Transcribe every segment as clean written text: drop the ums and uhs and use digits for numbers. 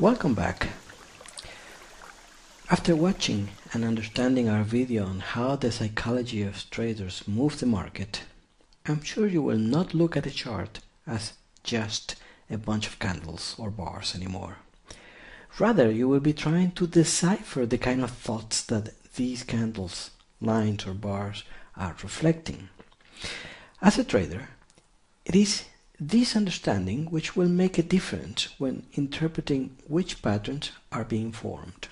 Welcome back. After watching and understanding our video on how the psychology of traders move the market, I'm sure you will not look at the chart as just a bunch of candles or bars anymore. Rather, you will be trying to decipher the kind of thoughts that these candles, lines or bars are reflecting. As a trader, it is this understanding which will make a difference when interpreting which patterns are being formed.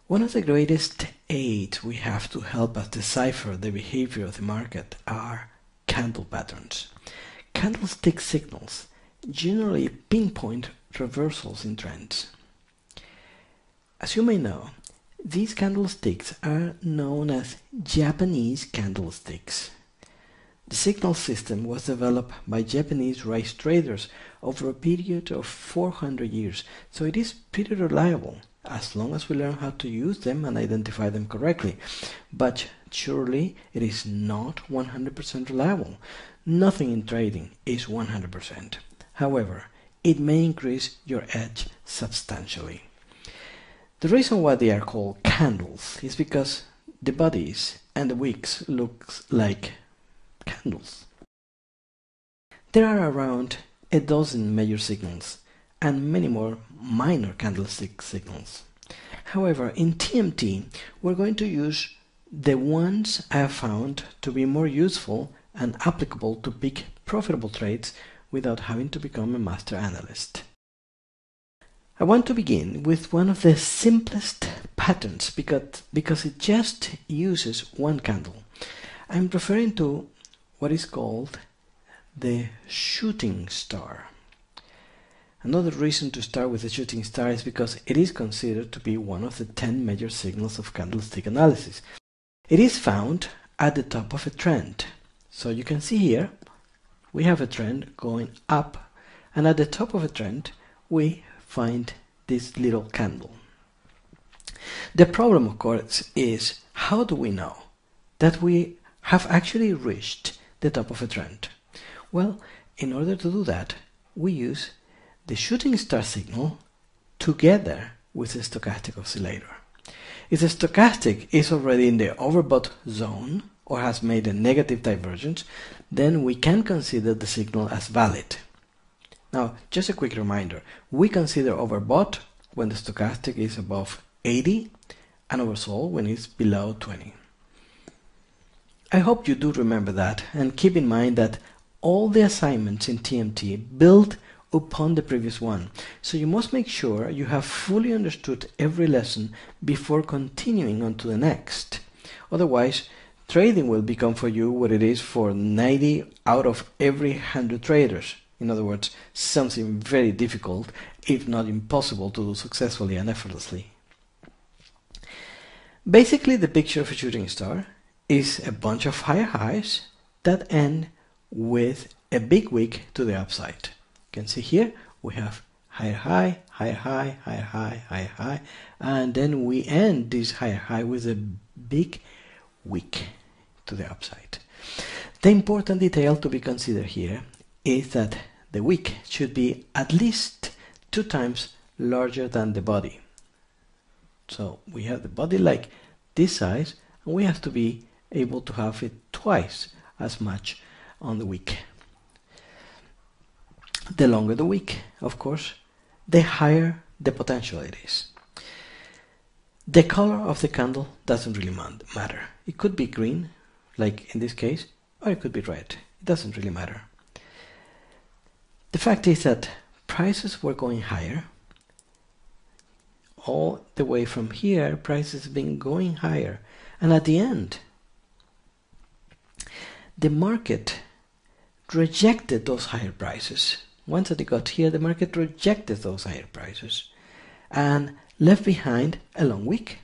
One of the greatest aids we have to help us decipher the behavior of the market are candle patterns. Candlestick signals generally pinpoint reversals in trends. As you may know, these candlesticks are known as Japanese candlesticks. The signal system was developed by Japanese rice traders over a period of 400 years, so it is pretty reliable as long as we learn how to use them and identify them correctly. But surely it is not 100% reliable. Nothing in trading is 100%. However, it may increase your edge substantially. The reason why they are called candles is because the bodies and the wicks look like candles. There are around a dozen major signals and many more minor candlestick signals. However, in TMT, we're going to use the ones I have found to be more useful and applicable to pick profitable trades without having to become a master analyst. I want to begin with one of the simplest patterns because it just uses one candle. I'm referring to what is called the shooting star. Another reason to start with the shooting star is because it is considered to be one of the 10 major signals of candlestick analysis. It is found at the top of a trend. So you can see here we have a trend going up, and at the top of a trend we find this little candle. The problem, of course, is how do we know that we have actually reached the top of a trend? Well, in order to do that, we use the shooting star signal together with the stochastic oscillator. If the stochastic is already in the overbought zone or has made a negative divergence, then we can consider the signal as valid. Now, just a quick reminder, we consider overbought when the stochastic is above 80 and oversold when it's below 20. I hope you do remember that, and keep in mind that all the assignments in TMT build upon the previous one, so you must make sure you have fully understood every lesson before continuing on to the next. Otherwise, trading will become for you what it is for 90 out of every 100 traders. In other words, something very difficult, if not impossible, to do successfully and effortlessly. Basically, the picture of a shooting star is a bunch of higher highs that end with a big wick to the upside. You can see here we have higher high, higher high, higher high, higher high, and then we end this higher high with a big wick to the upside. The important detail to be considered here is that the wick should be at least 2 times larger than the body. So we have the body like this size, and we have to be able to have it twice as much on the wick. The longer the wick, of course, the higher the potential it is. The color of the candle doesn't really matter. It could be green, like in this case, or it could be red. It doesn't really matter. The fact is that prices were going higher. All the way from here, prices have been going higher. And at the end, the market rejected those higher prices. Once that it got here, the market rejected those higher prices and left behind a long wick.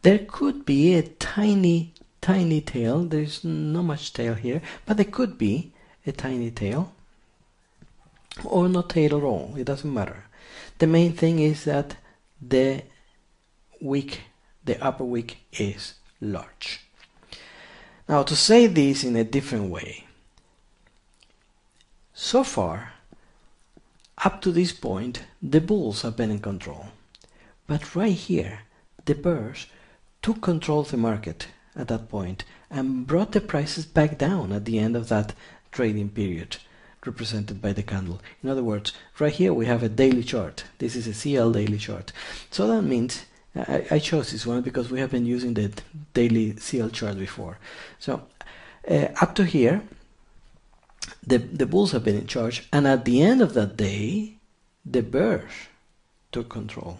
There could be a tiny tail. There's not much tail here, but there could be a tiny tail or no tail at all. It doesn't matter. The main thing is that the wick, the upper wick, is large. Now, to say this in a different way, so far Up to this point, the bulls have been in control. But right here, the bears took control of the market at that point and brought the prices back down at the end of that trading period, represented by the candle. In other words, right here we have a daily chart. This is a CL daily chart. So that means I chose this one because we have been using the daily CL chart before. So up to here, the bulls have been in charge, and at the end of that day, the bears took control.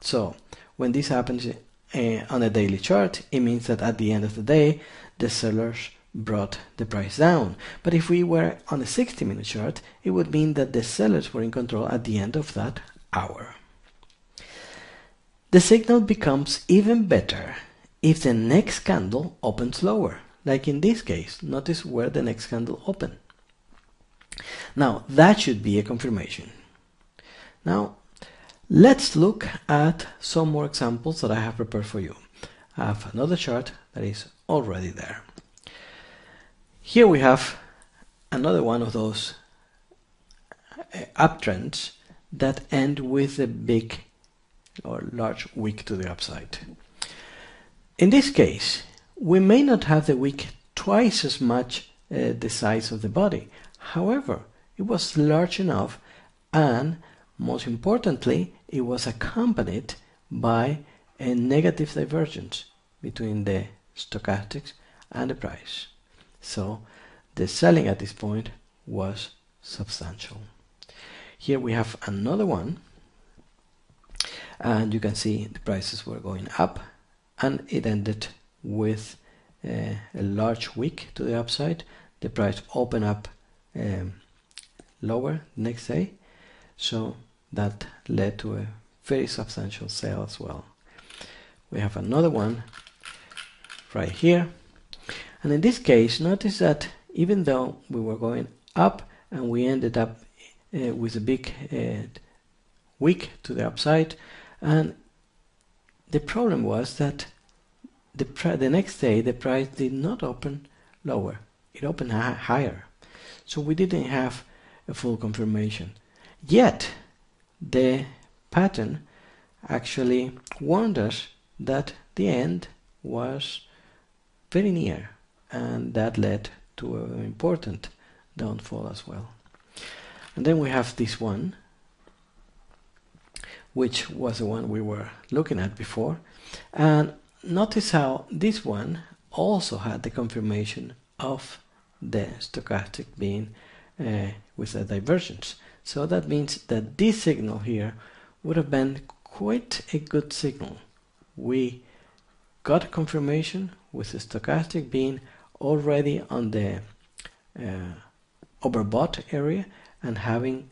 So when this happens on a daily chart, it means that at the end of the day, the sellers brought the price down. But if we were on a 60-minute chart, it would mean that the sellers were in control at the end of that hour. The signal becomes even better if the next candle opens lower, like in this case. Notice where the next candle opened. Now that should be a confirmation. Now let's look at some more examples that I have prepared for you. I have another chart that is already there. Here we have another one of those uptrends that end with a big or large wick to the upside. In this case, we may not have the wick twice as much the size of the body. However, it was large enough, and most importantly, it was accompanied by a negative divergence between the stochastics and the price. So the selling at this point was substantial. Here we have another one, and you can see the prices were going up, and it ended with a large wick to the upside. The price opened up lower next day, so that led to a very substantial sale as well. We have another one right here, and in this case, notice that even though we were going up and we ended up with a big wick to the upside, and the problem was that the next day the price did not open lower, it opened higher. So we didn't have a full confirmation. Yet the pattern actually warned us that the end was very near, and that led to an important downfall as well. And then we have this one, which was the one we were looking at before, and notice how this one also had the confirmation of the stochastic being with a divergence. So that means that this signal here would have been quite a good signal. We got confirmation with the stochastic being already on the overbought area and having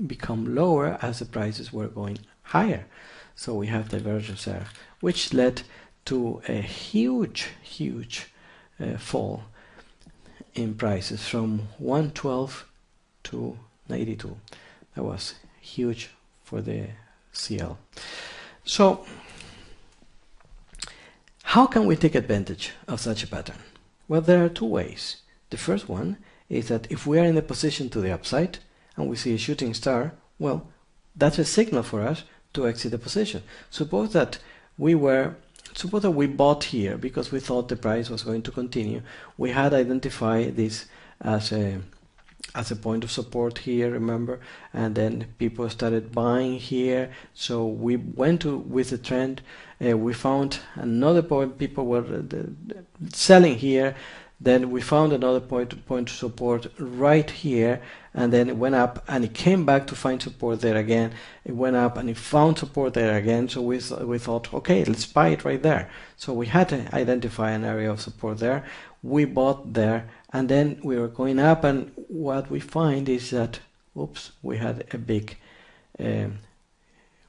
become lower as the prices were going higher. So we have divergence there, which led to a huge fall in prices from 112 to 92. That was huge for the CL. So how can we take advantage of such a pattern? Well, there are two ways. The first one is that if we are in a position to the upside and we see a shooting star, well, that's a signal for us to exit the position. Suppose that we bought here because we thought the price was going to continue. We had identified this as a point of support here, remember, and then people started buying here, so we went with the trend. We found another point, people were selling here, then we found another point of support right here, and then it went up and it came back to find support there again. It went up and it found support there again, so we thought, okay, let's buy it right there. So we had to identify an area of support there. We bought there, and then we were going up, and what we find is that, oops, we had a big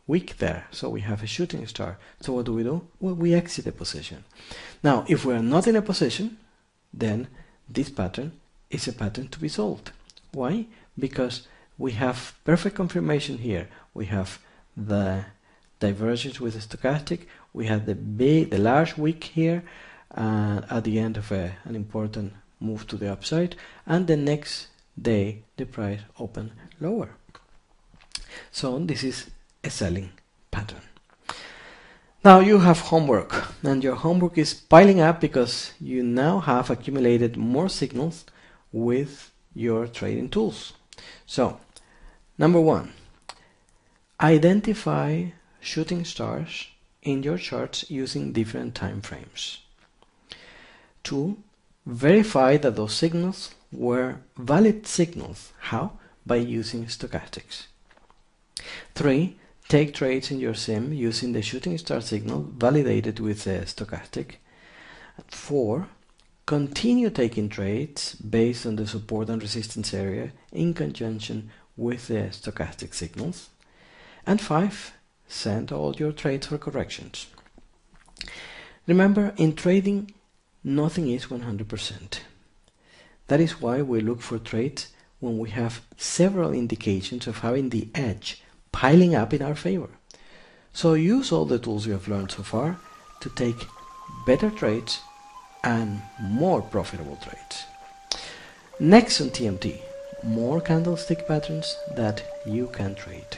wick there, so we have a shooting star. So what do? Well, we exit the position. Now, if we are not in a position, then this pattern is a pattern to be sold. Why? Because we have perfect confirmation here. We have the divergence with the stochastic, we have the large wick here at the end of an important move to the upside, and the next day the price opened lower. So this is a selling pattern. Now you have homework, and your homework is piling up because you now have accumulated more signals with your trading tools. So, number one, identify shooting stars in your charts using different time frames. 2, verify that those signals were valid signals. How? By using stochastics. 3, take trades in your sim using the shooting star signal validated with a stochastic. 4, continue taking trades based on the support and resistance area in conjunction with the stochastic signals. And 5, send all your trades for corrections. Remember, in trading, nothing is 100%. That is why we look for trades when we have several indications of having the edge piling up in our favor. So use all the tools you have learned so far to take better trades and more profitable trades. Next on TMT, more candlestick patterns that you can trade.